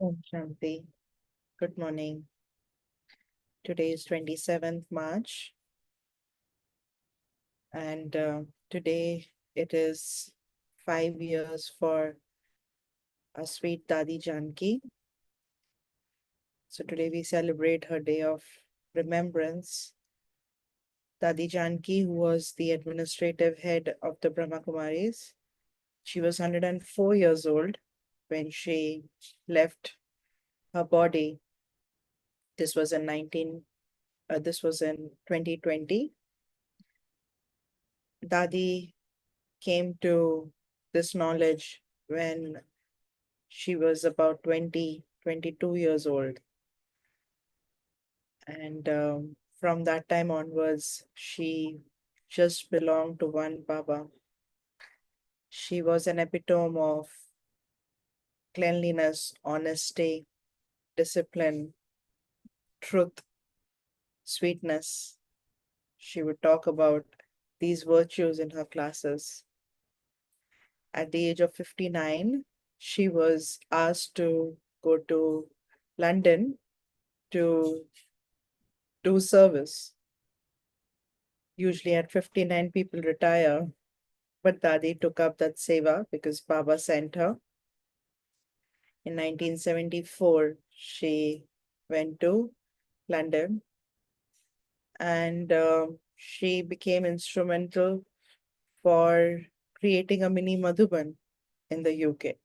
Om Shanti. Good morning. Today is 27th March, and today it is 5 years for our sweet Dadi Janki. So today we celebrate her day of remembrance. Dadi Janki, who was the administrative head of the BrahmaKumaris, she was 104 years old when she left her body. This was in 2020. Dadi came to this knowledge when she was about 20, 22 years old. And from that time onwards, she just belonged to one Baba. She was an epitome of cleanliness, honesty, discipline, truth, sweetness. She would talk about these virtues in her classes. At the age of 59, she was asked to go to London to do service. Usually at 59, people retire, but Dadi took up that seva because Baba sent her. In 1974, she went to London and she became instrumental for creating a mini Madhuban in the UK.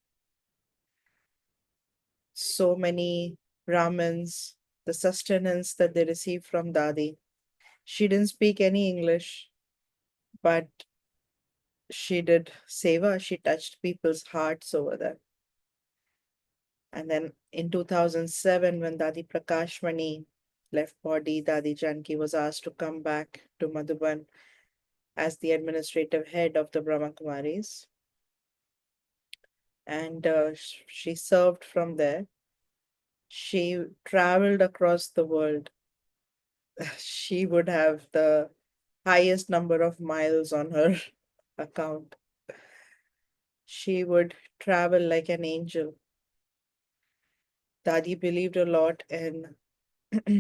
So many Brahmins, the sustenance that they received from Dadi. She didn't speak any English, but she did seva. She touched people's hearts over there. And then in 2007, when Dadi Prakashmani left body, Dadi Janki was asked to come back to Madhuban as the administrative head of the BrahmaKumaris. And she served from there. She traveled across the world. She would have the highest number of miles on her account. She would travel like an angel. Dadi believed a lot in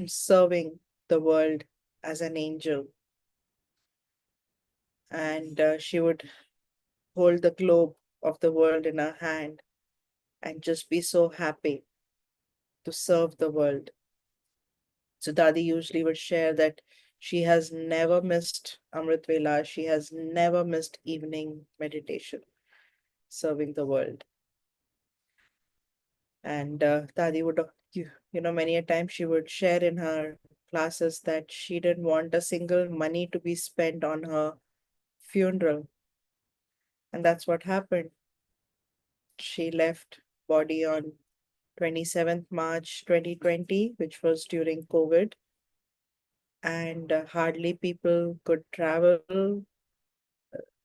serving the world as an angel. And she would hold the globe of the world in her hand and just be so happy to serve the world. So Dadi usually would share that she has never missed Amrit Vela, she has never missed evening meditation, serving the world. And Dadi would, many a time she would share in her classes that she didn't want a single money to be spent on her funeral. And that's what happened. She left body on 27th March 2020, which was during COVID, and hardly people could travel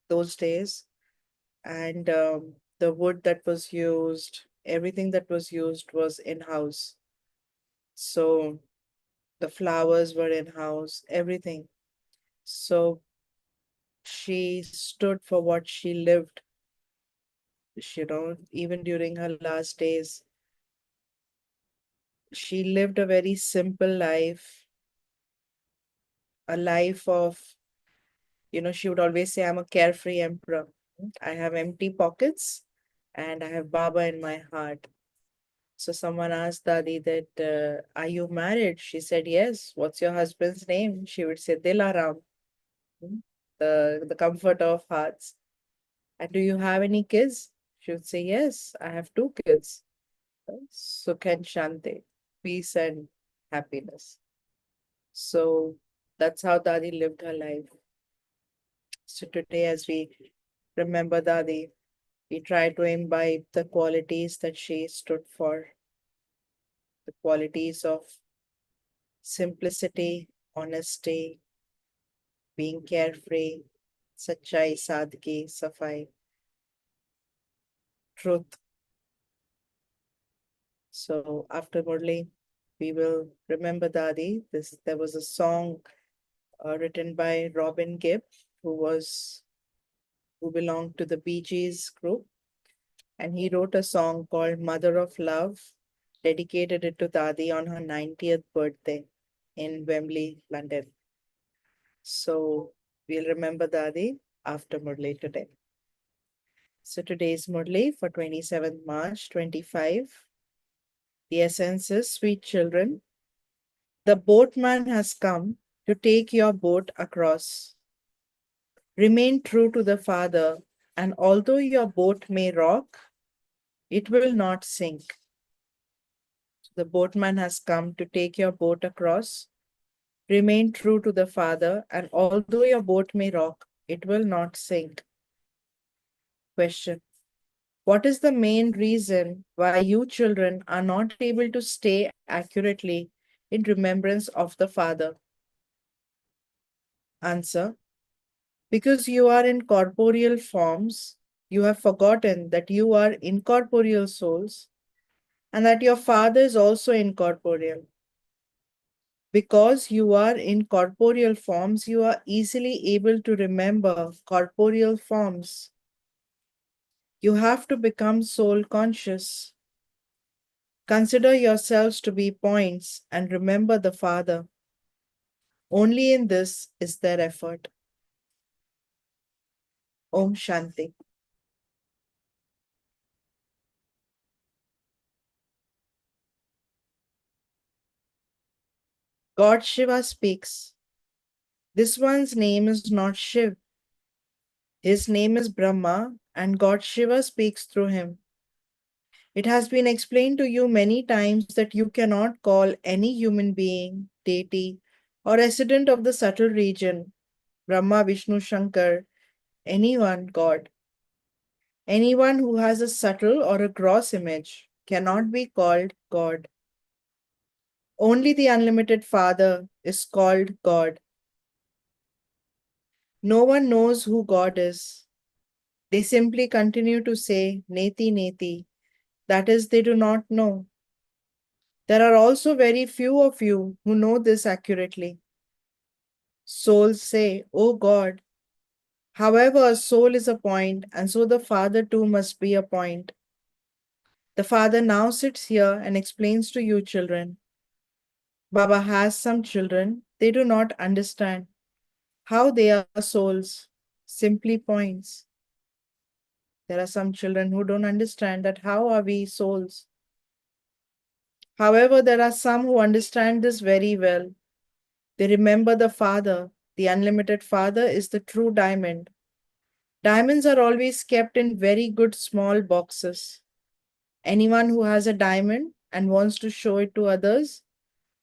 those days. And the wood that was used, everything that was used was in-house. So the flowers were in-house, everything. So she stood for what she lived, even during her last days. She lived a very simple life, a life of, she would always say, I'm a carefree emperor. I have empty pockets and I have Baba in my heart. So someone asked Dadi that, are you married? She said, yes. What's your husband's name? She would say, Dilaram, mm, the comfort of hearts. And do you have any kids? She would say, yes, I have two kids. Sukh and Shanti, peace and happiness. So that's how Dadi lived her life. So today, as we remember Dadi, we try to imbibe the qualities that she stood for, the qualities of simplicity, honesty, being carefree, sachai, sadgi, safai, truth. So after Murli, we will remember Dadi. There was a song written by Robin Gibb, who belonged to the Bee Gees group, and he wrote a song called Mother of Love, dedicated it to Dadi on her 90th birthday in Wembley, London. So we'll remember Dadi after Murli today. So today's Murli for 27th March 25. The essence is, sweet children, the boatman has come to take your boat across. Remain true to the Father, and although your boat may rock, it will not sink. The boatman has come to take your boat across. Remain true to the Father, and although your boat may rock, it will not sink. Question: what is the main reason why you children are not able to stay accurately in remembrance of the Father? Answer: because you are in corporeal forms, you have forgotten that you are incorporeal souls and that your Father is also incorporeal. Because you are in corporeal forms, you are easily able to remember corporeal forms. You have to become soul conscious. Consider yourselves to be points and remember the Father. Only in this is their effort. Om Shanti. God Shiva speaks. This one's name is not Shiv. His name is Brahma, and God Shiva speaks through him. It has been explained to you many times that you cannot call any human being, deity, or resident of the subtle region, Brahma, Vishnu, Shankar, anyone, God. Anyone who has a subtle or a gross image cannot be called God. Only the unlimited Father is called God. No one knows who God is. They simply continue to say, Neti Neti. That is, they do not know. There are also very few of you who know this accurately. Souls say, Oh God. However, a soul is a point, and so the Father too must be a point. The Father now sits here and explains to you, children. Baba has some children, they do not understand how they are souls, simply points. There are some children who don't understand that how are we souls. However, there are some who understand this very well. They remember the Father. The unlimited Father is the true diamond. Diamonds are always kept in very good small boxes. Anyone who has a diamond and wants to show it to others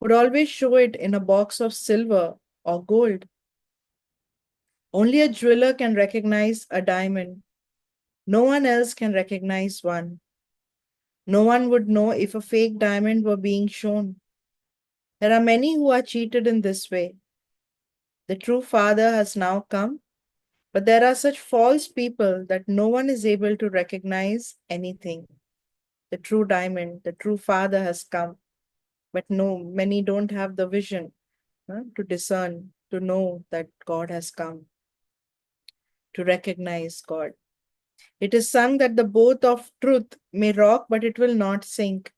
would always show it in a box of silver or gold. Only a jeweler can recognize a diamond. No one else can recognize one. No one would know if a fake diamond were being shown. There are many who are cheated in this way. The true Father has now come, but there are such false people that no one is able to recognize anything. The true diamond, the true Father has come, but no, many don't have the vision to discern, to know that God has come, to recognize God. It is sung that the boat of truth may rock, but it will not sink.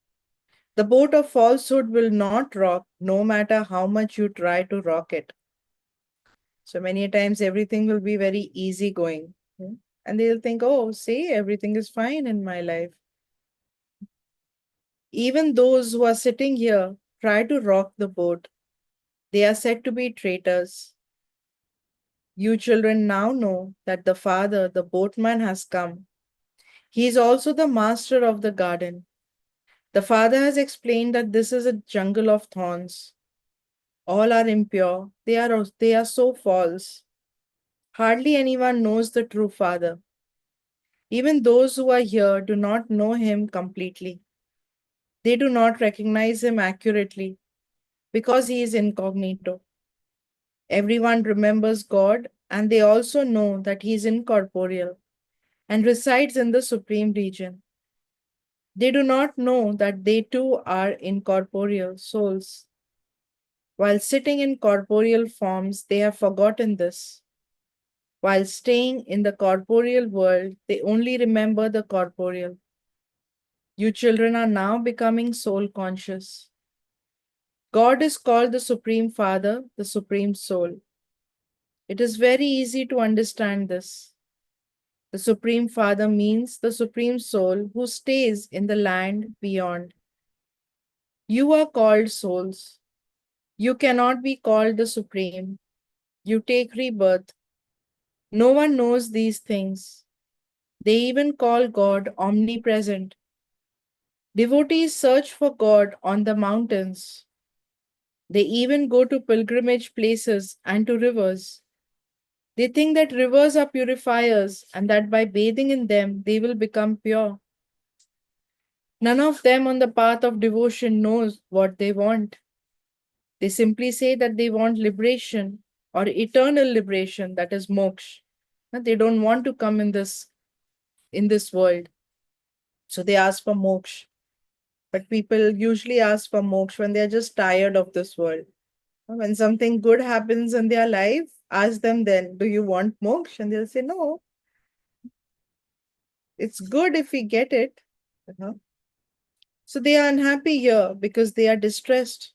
The boat of falsehood will not rock, no matter how much you try to rock it. So many times everything will be very easy going. And they'll think, oh, see, everything is fine in my life. Even those who are sitting here try to rock the boat. They are said to be traitors. You children now know that the Father, the boatman, has come. He is also the master of the garden. The Father has explained that this is a jungle of thorns. All are impure. They are so false. Hardly anyone knows the true Father. Even those who are here do not know him completely. They do not recognize him accurately because he is incognito. Everyone remembers God, and they also know that he is incorporeal and resides in the supreme region. They do not know that they too are incorporeal souls. While sitting in corporeal forms, they have forgotten this. While staying in the corporeal world, they only remember the corporeal. You children are now becoming soul conscious. God is called the Supreme Father, the Supreme Soul. It is very easy to understand this. The Supreme Father means the Supreme Soul who stays in the land beyond. You are called souls. You cannot be called the Supreme. You take rebirth. No one knows these things. They even call God omnipresent. Devotees search for God on the mountains. They even go to pilgrimage places and to rivers. They think that rivers are purifiers and that by bathing in them they will become pure. None of them on the path of devotion knows what they want. They simply say that they want liberation or eternal liberation, that is moksha. They don't want to come in this world. So they ask for moksha. But people usually ask for moksha when they're just tired of this world. When something good happens in their life, ask them then, do you want moksha? And they'll say, no, it's good if we get it. Uh-huh. So they are unhappy here because they are distressed.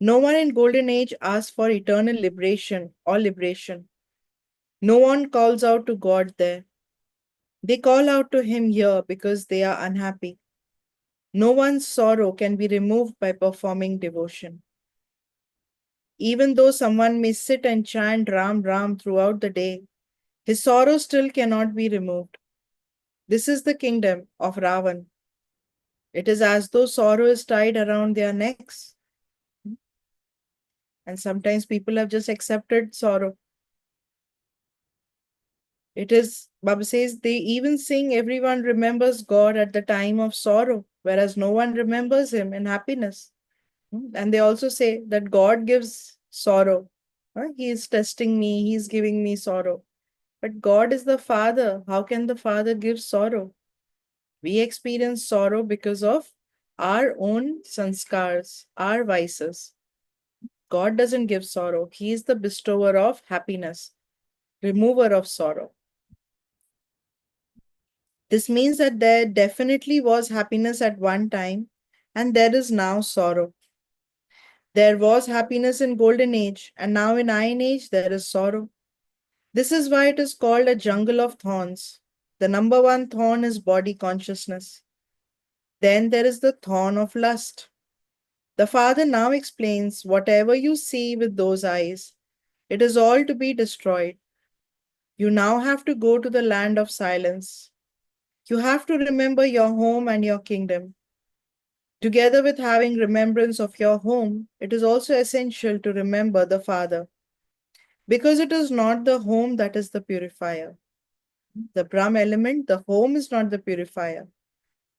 No one in Golden Age asks for eternal liberation or liberation. No one calls out to God there. They call out to Him here because they are unhappy. No one's sorrow can be removed by performing devotion. Even though someone may sit and chant Ram Ram throughout the day, his sorrow still cannot be removed. This is the kingdom of Ravan. It is as though sorrow is tied around their necks. And sometimes people have just accepted sorrow. It is, Baba says, they even sing everyone remembers God at the time of sorrow, whereas no one remembers Him in happiness. And they also say that God gives sorrow. He is testing me, He is giving me sorrow. But God is the Father. How can the Father give sorrow? We experience sorrow because of our own sanskars, our vices. God doesn't give sorrow. He is the bestower of happiness, remover of sorrow. This means that there definitely was happiness at one time, and there is now sorrow. There was happiness in Golden Age, and now in Iron Age there is sorrow. This is why it is called a jungle of thorns. The number one thorn is body consciousness. Then there is the thorn of lust. The Father now explains whatever you see with those eyes, it is all to be destroyed. You now have to go to the land of silence. You have to remember your home and your kingdom. Together with having remembrance of your home, it is also essential to remember the Father, because it is not the home that is the purifier. The Brahm element, the home is not the purifier.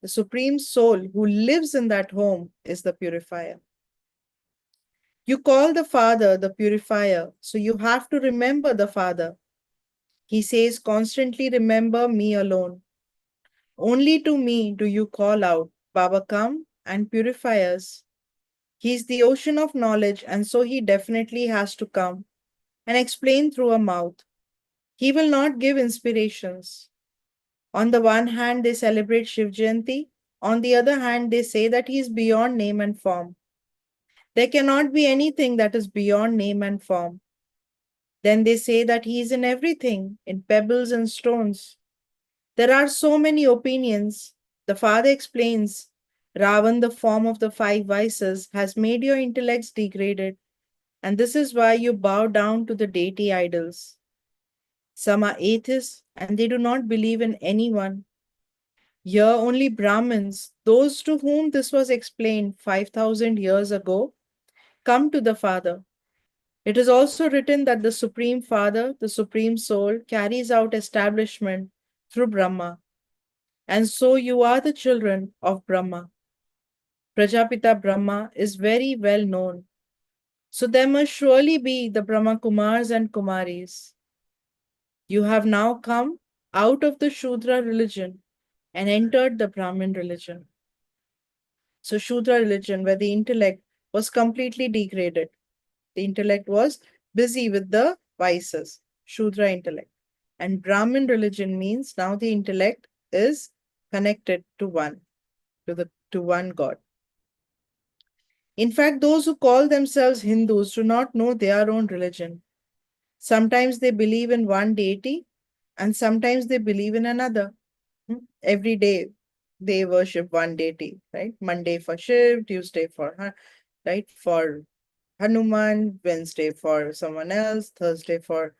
The Supreme Soul who lives in that home is the purifier. You call the Father the purifier, so you have to remember the Father. He says constantly, remember me alone. Only to me do you call out, Baba, come and purify us. He is the ocean of knowledge, and so he definitely has to come and explain through a mouth. He will not give inspirations. On the one hand, they celebrate Shiv Jayanti. On the other hand, they say that he is beyond name and form. There cannot be anything that is beyond name and form. Then they say that he is in everything, in pebbles and stones. There are so many opinions. The Father explains, Ravan, the form of the five vices, has made your intellects degraded, and this is why you bow down to the deity idols. Some are atheists, and they do not believe in anyone. Here only Brahmins, those to whom this was explained 5,000 years ago, come to the Father. It is also written that the Supreme Father, the Supreme Soul, carries out establishment through Brahma. And so you are the children of Brahma. Prajapita Brahma is very well known. So there must surely be the BrahmaKumaris and Kumaris. You have now come out of the Shudra religion and entered the Brahmin religion. So Shudra religion, where the intellect was completely degraded. The intellect was busy with the vices, Shudra intellect. And Brahmin religion means now the intellect is connected to one. to one God. In fact, those who call themselves Hindus do not know their own religion. Sometimes they believe in one deity and sometimes they believe in another. Every day they worship one deity, right? Monday for Shiv, Tuesday for right for Hanuman, Wednesday for someone else, Thursday for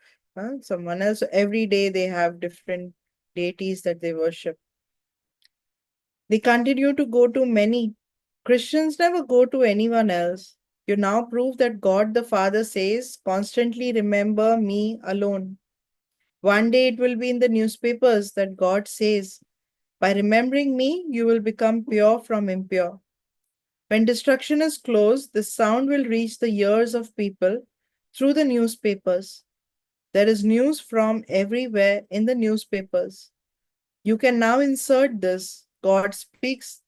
someone else. So every day they have different deities that they worship. They continue to go to many. Christians never go to anyone else. You now prove that God the Father says, constantly remember me alone. One day it will be in the newspapers that God says, by remembering me, you will become pure from impure. When destruction is close, the sound will reach the ears of people through the newspapers. There is news from everywhere in the newspapers. You can now insert this. God speaks.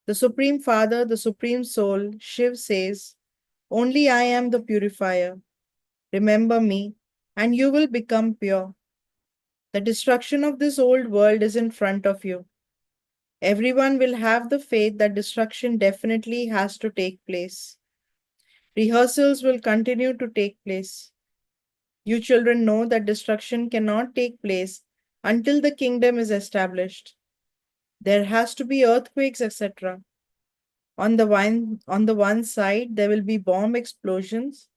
The Supreme Father, the Supreme Soul, Shiv says, only I am the purifier. Remember me, and you will become pure. The destruction of this old world is in front of you. Everyone will have the faith that destruction definitely has to take place. Rehearsals will continue to take place. You children know that destruction cannot take place until the kingdom is established. There has to be earthquakes, etc. On the one side, there will be bomb explosions,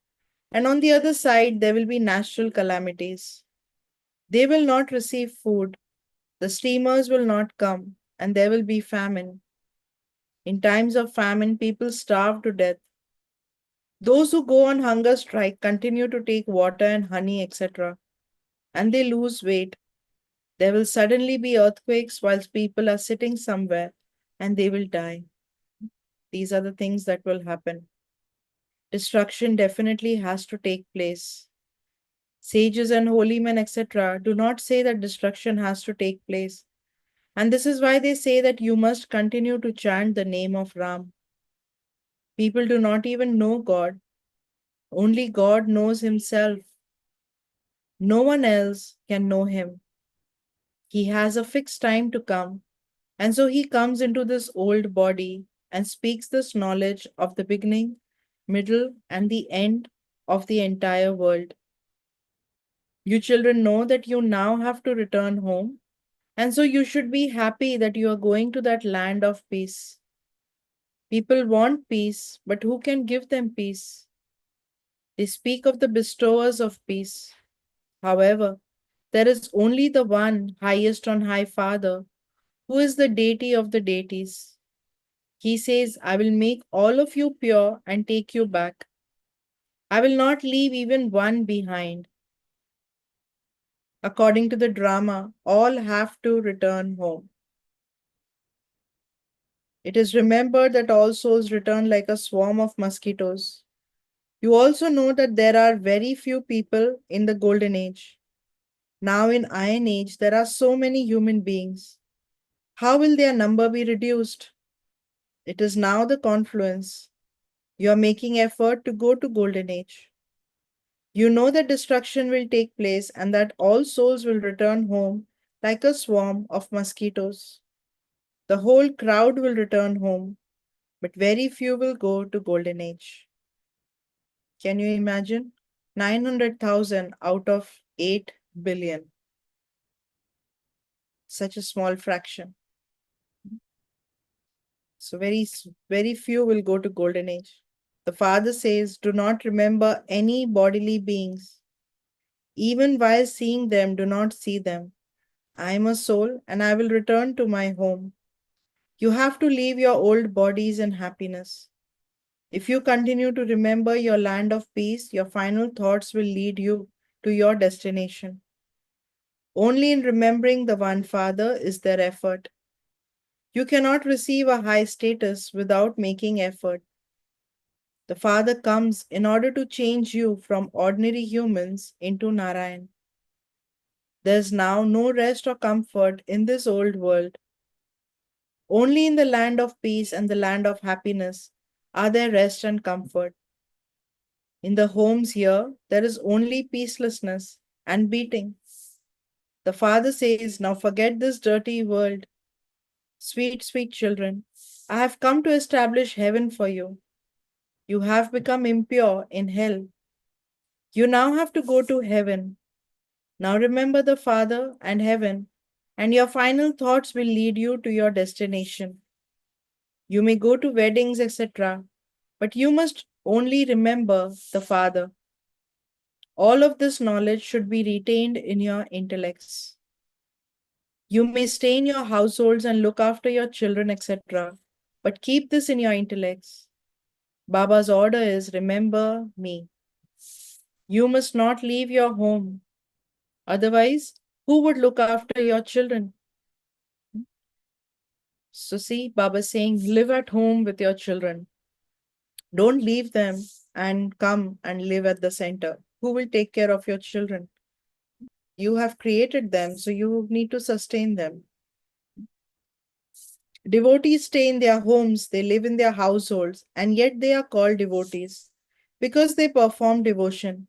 and on the other side, there will be natural calamities. They will not receive food, the steamers will not come, and there will be famine. In times of famine, people starve to death. Those who go on hunger strike continue to take water and honey, etc., and they lose weight. There will suddenly be earthquakes whilst people are sitting somewhere and they will die. These are the things that will happen. Destruction definitely has to take place. Sages and holy men, etc., do not say that destruction has to take place. And this is why they say that you must continue to chant the name of Ram. People do not even know God. Only God knows himself. No one else can know him. He has a fixed time to come, and so he comes into this old body and speaks this knowledge of the beginning, middle, and the end of the entire world. You children know that you now have to return home, and so you should be happy that you are going to that land of peace. People want peace, but who can give them peace? They speak of the bestowers of peace. However, there is only the one highest on high Father, who is the deity of the deities. He says, I will make all of you pure and take you back. I will not leave even one behind. According to the drama, all have to return home. It is remembered that all souls return like a swarm of mosquitoes. You also know that there are very few people in the Golden Age. Now in Iron Age, there are so many human beings. How will their number be reduced? It is now the confluence. You are making effort to go to Golden Age. You know that destruction will take place and that all souls will return home like a swarm of mosquitoes. The whole crowd will return home, but very few will go to Golden Age. Can you imagine? 900,000 out of 8 billion. Such a small fraction. So very few will go to Golden Age. The Father says, do not remember any bodily beings. Even while seeing them, do not see them. I am a soul and I will return to my home. You have to leave your old bodies in happiness. If you continue to remember your land of peace, your final thoughts will lead you to your destination. Only in remembering the one Father is there effort. You cannot receive a high status without making effort. The Father comes in order to change you from ordinary humans into Narayan. There is now no rest or comfort in this old world. Only in the land of peace and the land of happiness are there rest and comfort. In the homes here, there is only peacelessness and beating. The Father says, now forget this dirty world. Sweet, sweet children, I have come to establish heaven for you. You have become impure in hell. You now have to go to heaven. Now remember the Father and heaven, and your final thoughts will lead you to your destination. You may go to weddings, etc., but you must only remember the Father. All of this knowledge should be retained in your intellects. You may stay in your households and look after your children, etc., but keep this in your intellects. Baba's order is remember me. You must not leave your home. Otherwise, who would look after your children? So, see, Baba saying, live at home with your children. Don't leave them and come and live at the center. Who will take care of your children? You have created them, so you need to sustain them. Devotees stay in their homes, they live in their households, and yet they are called devotees because they perform devotion.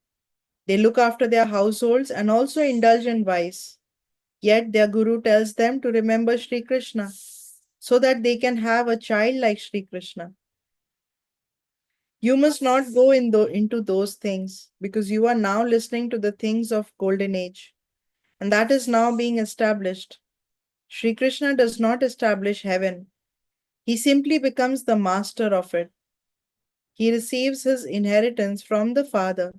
They look after their households and also indulge in vice. Yet their guru tells them to remember Sri Krishna so that they can have a child like Sri Krishna. You must not go into those things because you are now listening to the things of golden age, and that is now being established. Sri Krishna does not establish heaven. He simply becomes the master of it. He receives his inheritance from the Father.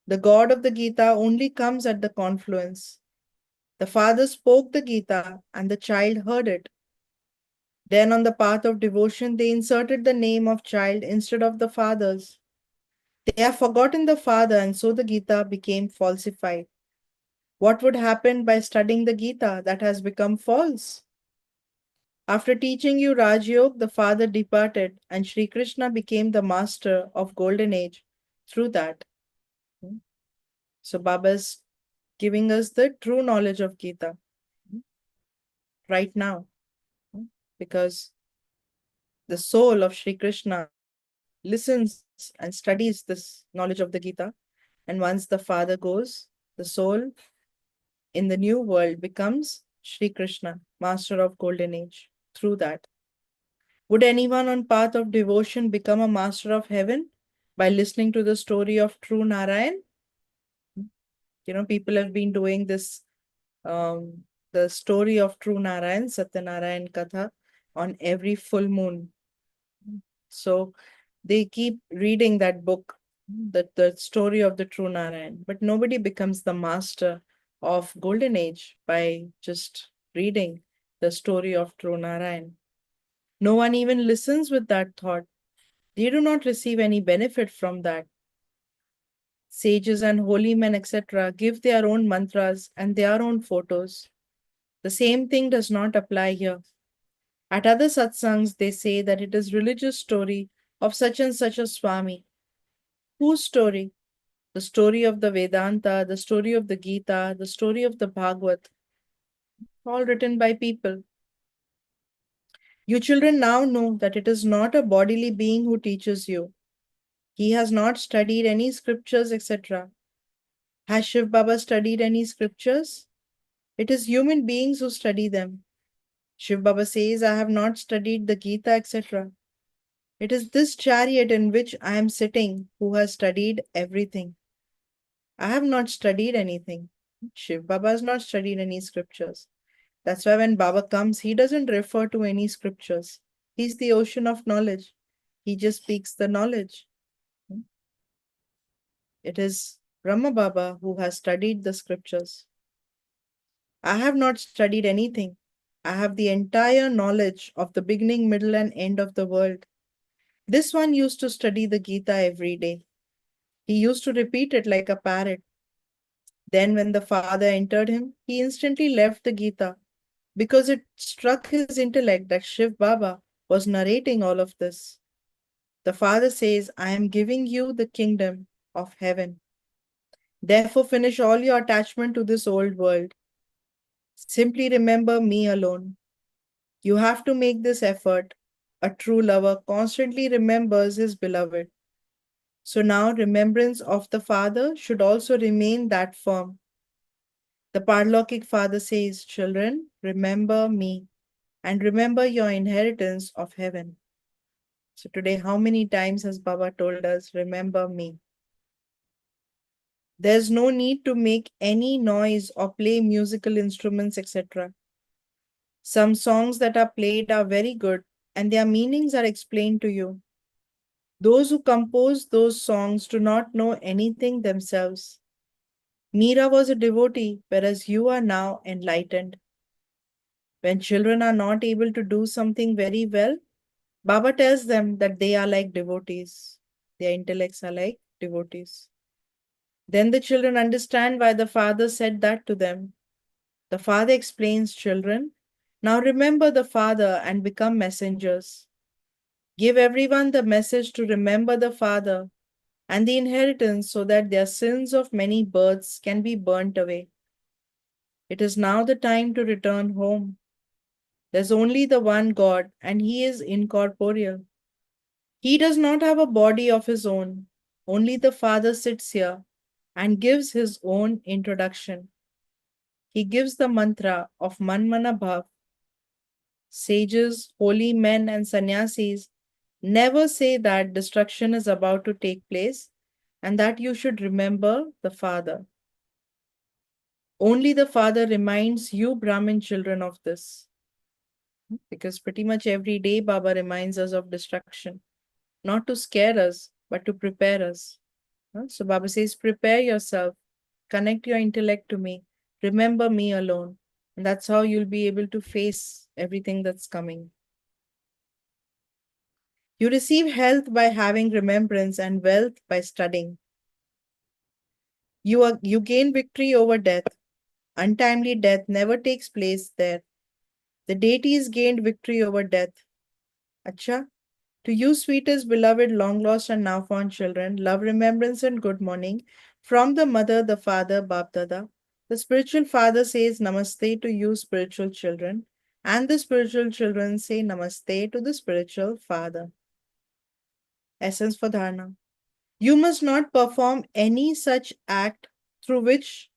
The God of the Gita only comes at the confluence. The Father spoke the Gita and the child heard it. Then on the path of devotion, they inserted the name of child instead of the father's. They have forgotten the Father, and so the Gita became falsified. What would happen by studying the Gita that has become false? After teaching you Raj Yoga, the Father departed, and Sri Krishna became the master of Golden Age through that. So Baba is giving us the true knowledge of Gita right now, because the soul of Sri Krishna listens and studies this knowledge of the Gita. And once the Father goes, the soul in the new world becomes Sri Krishna, master of Golden Age, through that. Would anyone on path of devotion become a master of heaven by listening to the story of true Narayan? People have been doing this, the story of true Narayan, Satyanarayan Katha, on every full moon. So they keep reading that book, the story of the true Narayan, but nobody becomes the master of Golden Age by just reading the story of true Narayan. No one even listens with that thought. They do not receive any benefit from that. Sages and holy men, etc., give their own mantras and their own photos. The same thing does not apply here. At other satsangs, they say that it is religious story of such and such a Swami. Whose story? The story of the Vedanta, the story of the Gita, the story of the Bhagavad, all written by people. You children now know that it is not a bodily being who teaches you. He has not studied any scriptures, etc. Has Shiv Baba studied any scriptures? It is human beings who study them. Shiv Baba says, I have not studied the Gita, etc. It is this chariot in which I am sitting who has studied everything. I have not studied anything. Shiv Baba has not studied any scriptures. That's why when Baba comes, he doesn't refer to any scriptures. He's the ocean of knowledge. He just speaks the knowledge. It is Brahma Baba who has studied the scriptures. I have not studied anything. I have the entire knowledge of the beginning, middle, and end of the world. This one used to study the Gita every day. He used to repeat it like a parrot. Then, when the Father entered him, he instantly left the Gita because it struck his intellect that Shiv Baba was narrating all of this. The Father says, I am giving you the kingdom of heaven. Therefore, finish all your attachment to this old world. Simply remember me alone. You have to make this effort. A true lover constantly remembers his beloved. So now remembrance of the Father should also remain that firm. The Parlokik Father says, children, remember me. and remember your inheritance of heaven. So today, how many times has Baba told us, remember me? There's no need to make any noise or play musical instruments, etc. Some songs that are played are very good and their meanings are explained to you. Those who compose those songs do not know anything themselves. Meera was a devotee, whereas you are now enlightened. When children are not able to do something very well, Baba tells them that they are like devotees. Their intellects are like devotees. Then the children understand why the father said that to them. The father explains, children, now remember the father and become messengers. Give everyone the message to remember the father and the inheritance so that their sins of many births can be burnt away. It is now the time to return home. There's only the one God, and He is incorporeal. He does not have a body of His own. Only the Father sits here and gives His own introduction. He gives the mantra of Manmana Bhav. Sages, holy men, and sannyasis never say that destruction is about to take place and that you should remember the Father. Only the Father reminds you, Brahmin children, of this. Because pretty much every day, Baba reminds us of destruction, not to scare us, but to prepare us. So Baba says, prepare yourself, connect your intellect to me, remember me alone. And that's how you'll be able to face everything that's coming. You receive health by having remembrance and wealth by studying. You gain victory over death. Untimely death never takes place there. The deities gained victory over death. Acha, to you, sweetest, beloved, long lost, and now found children, love, remembrance, and good morning from the mother, the father, Bap Dada. The spiritual father says Namaste to you, spiritual children, and the spiritual children say Namaste to the spiritual father. Essence for Dharna. You must not perform any such act through which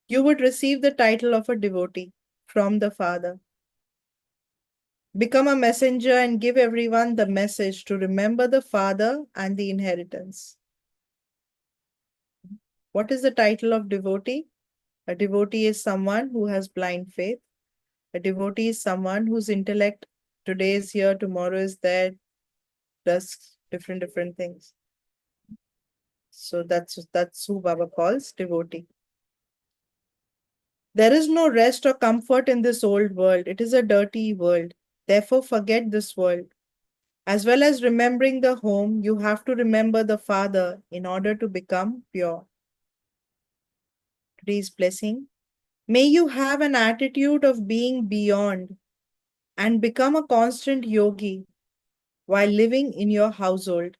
you would receive the title of a devotee from the Father. Become a messenger and give everyone the message to remember the Father and the inheritance. What is the title of devotee? A devotee is someone who has blind faith. A devotee is someone whose intellect today is here, tomorrow is there, does different things. So that's who Baba calls devotee. There is no rest or comfort in this old world. It is a dirty world. Therefore, forget this world. As well as remembering the home, you have to remember the Father in order to become pure. Today's blessing. May you have an attitude of being beyond and become a constant yogi while living in your household.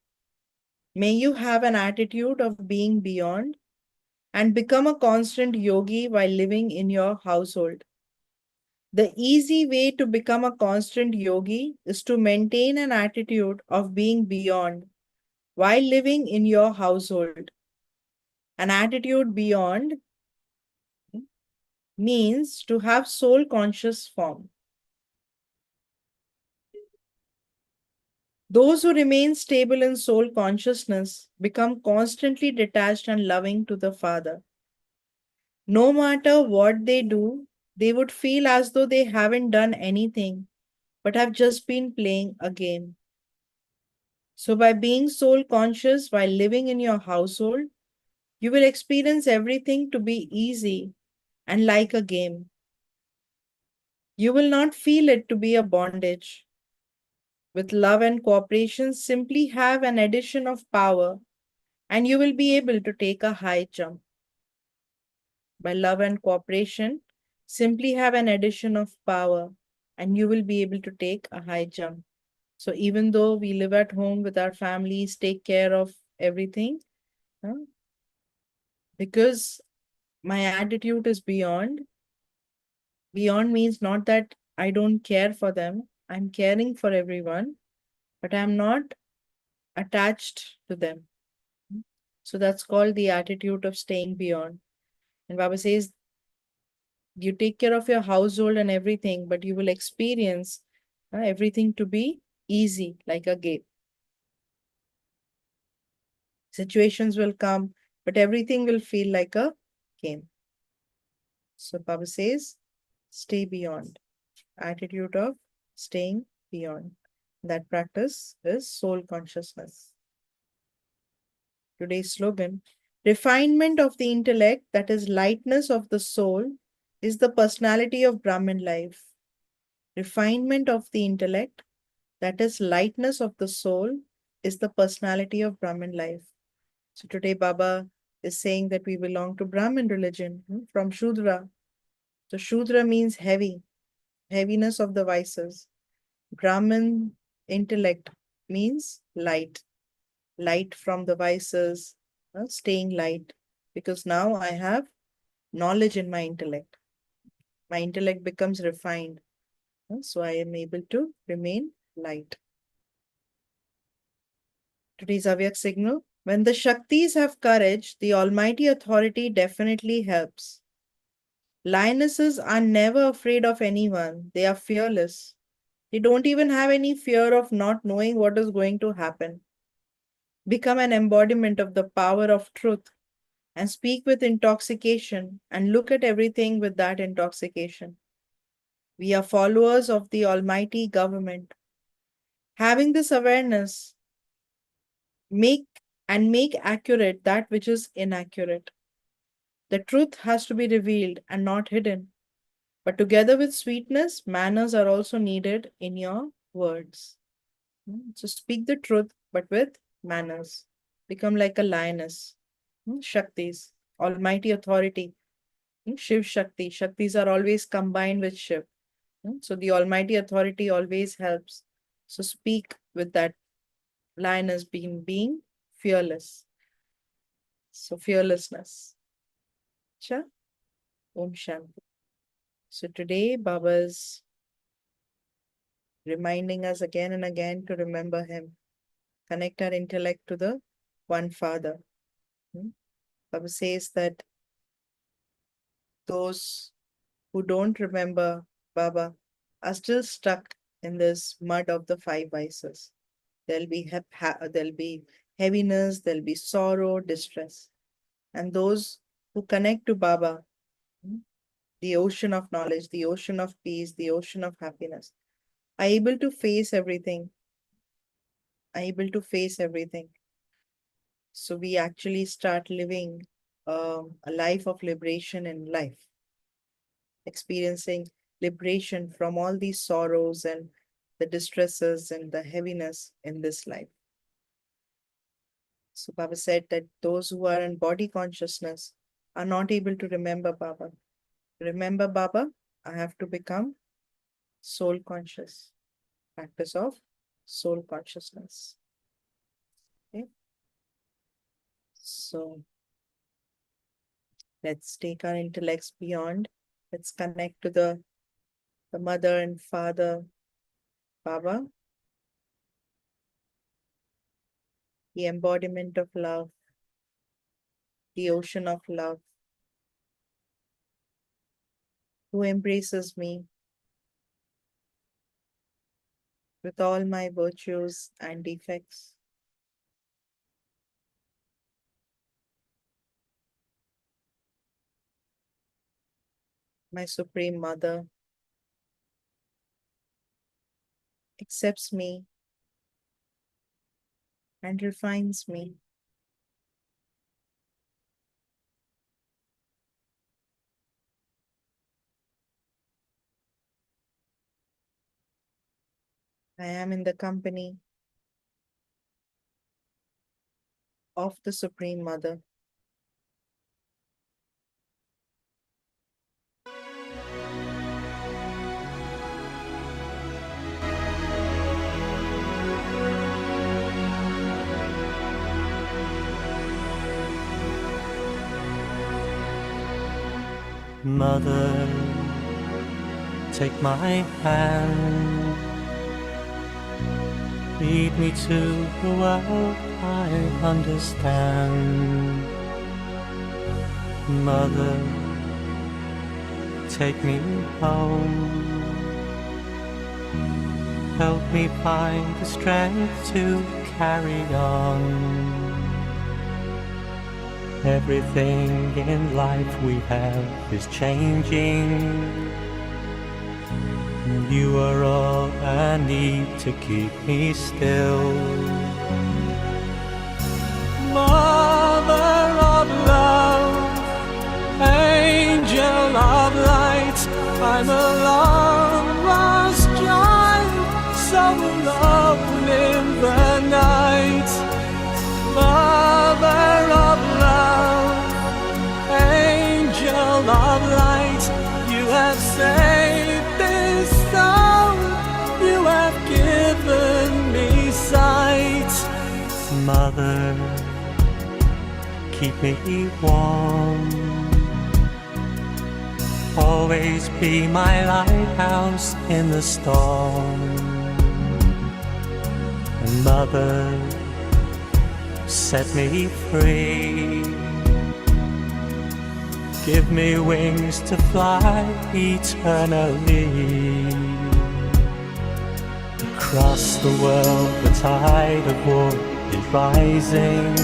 May you have an attitude of being beyond and become a constant yogi while living in your household. The easy way to become a constant yogi is to maintain an attitude of being beyond while living in your household. An attitude beyond means to have soul conscious form. Those who remain stable in soul consciousness become constantly detached and loving to the Father. No matter what they do, they would feel as though they haven't done anything but have just been playing a game. So, by being soul conscious while living in your household, you will experience everything to be easy and like a game. You will not feel it to be a bondage. With love and cooperation, simply have an addition of power and you will be able to take a high jump. By love and cooperation, simply have an addition of power and you will be able to take a high jump. So even though we live at home with our families, take care of everything, because my attitude is beyond. Beyond means not that I don't care for them. I'm caring for everyone, but I'm not attached to them. So that's called the attitude of staying beyond. And Baba says, you take care of your household and everything, but you will experience Everything to be easy, like a game. Situations will come, but everything will feel like a game. So Baba says, stay beyond. Attitude of staying beyond. That practice is soul consciousness. Today's slogan, refinement of the intellect, that is lightness of the soul, is the personality of Brahmin life. Refinement of the intellect, that is lightness of the soul, is the personality of Brahmin life. So today Baba is saying that we belong to Brahmin religion from Shudra. So Shudra means heavy, heaviness of the vices. Brahmin intellect means light, light from the vices, staying light. Because now I have knowledge in my intellect. My intellect becomes refined. So I am able to remain light. Today's Avyak signal. When the Shaktis have courage, the Almighty Authority definitely helps. Lionesses are never afraid of anyone. They are fearless. They don't even have any fear of not knowing what is going to happen. Become an embodiment of the power of truth and speak with intoxication and look at everything with that intoxication. We are followers of the Almighty Government. Having this awareness, make make accurate that which is inaccurate. The truth has to be revealed and not hidden. But together with sweetness, manners are also needed in your words. So speak the truth, but with manners. Become like a lioness. Shaktis, Almighty Authority. Shiv Shakti. Shaktis are always combined with Shiv. So the Almighty Authority always helps. So speak with that lioness being fearless. So fearlessness. Cha? Om Shanti. So today Baba's reminding us again and again to remember him. Connect our intellect to the one Father. Baba says that those who don't remember Baba are still stuck in this mud of the five vices. There'll be heaviness, there'll be sorrow, distress. And those who connect to Baba, the ocean of knowledge, the ocean of peace, the ocean of happiness, are able to face everything, are able to face everything. So we actually start living a life of liberation in life, experiencing liberation from all these sorrows and the distresses and the heaviness in this life. So Baba said that those who are in body consciousness are not able to remember Baba. Remember Baba, I have to become soul conscious. Practice of soul consciousness. Okay. So let's take our intellects beyond. Let's connect to the mother and father, Baba, the embodiment of love, the ocean of love, who embraces me with all my virtues and defects. My Supreme Mother accepts me and refines me. I am in the company of the Supreme Mother. Mother, take my hand, lead me to the world I understand. Mother, take me home, help me find the strength to carry on. Everything in life we have is changing. You are all I need to keep me still. Mother of love, angel of light, I'm a long lost child, so alone in the night. Mother of love, angel of light, you have saved this soul, you have given me sight. Mother, keep me warm, always be my lighthouse in the storm. And Mother, set me free, give me wings to fly eternally. Across the world the tide of war is rising,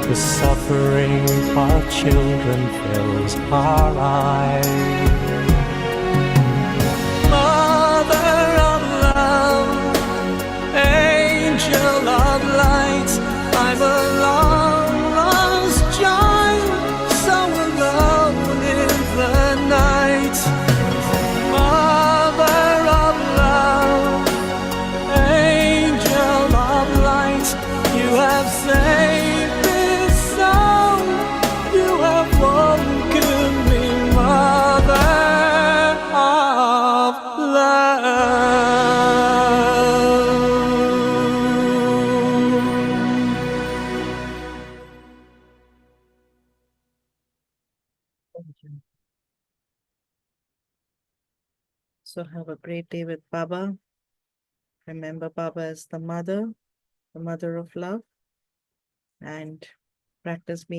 the suffering of our children fills our eyes. Mother of love, angel of light, I'm a long lost child, so alone in the night. Mother of love, angel of light, you have saved this soul, you have woken me, Mother of love. Thank you. So have a great day with Baba. Remember Baba as the mother of love, and practice being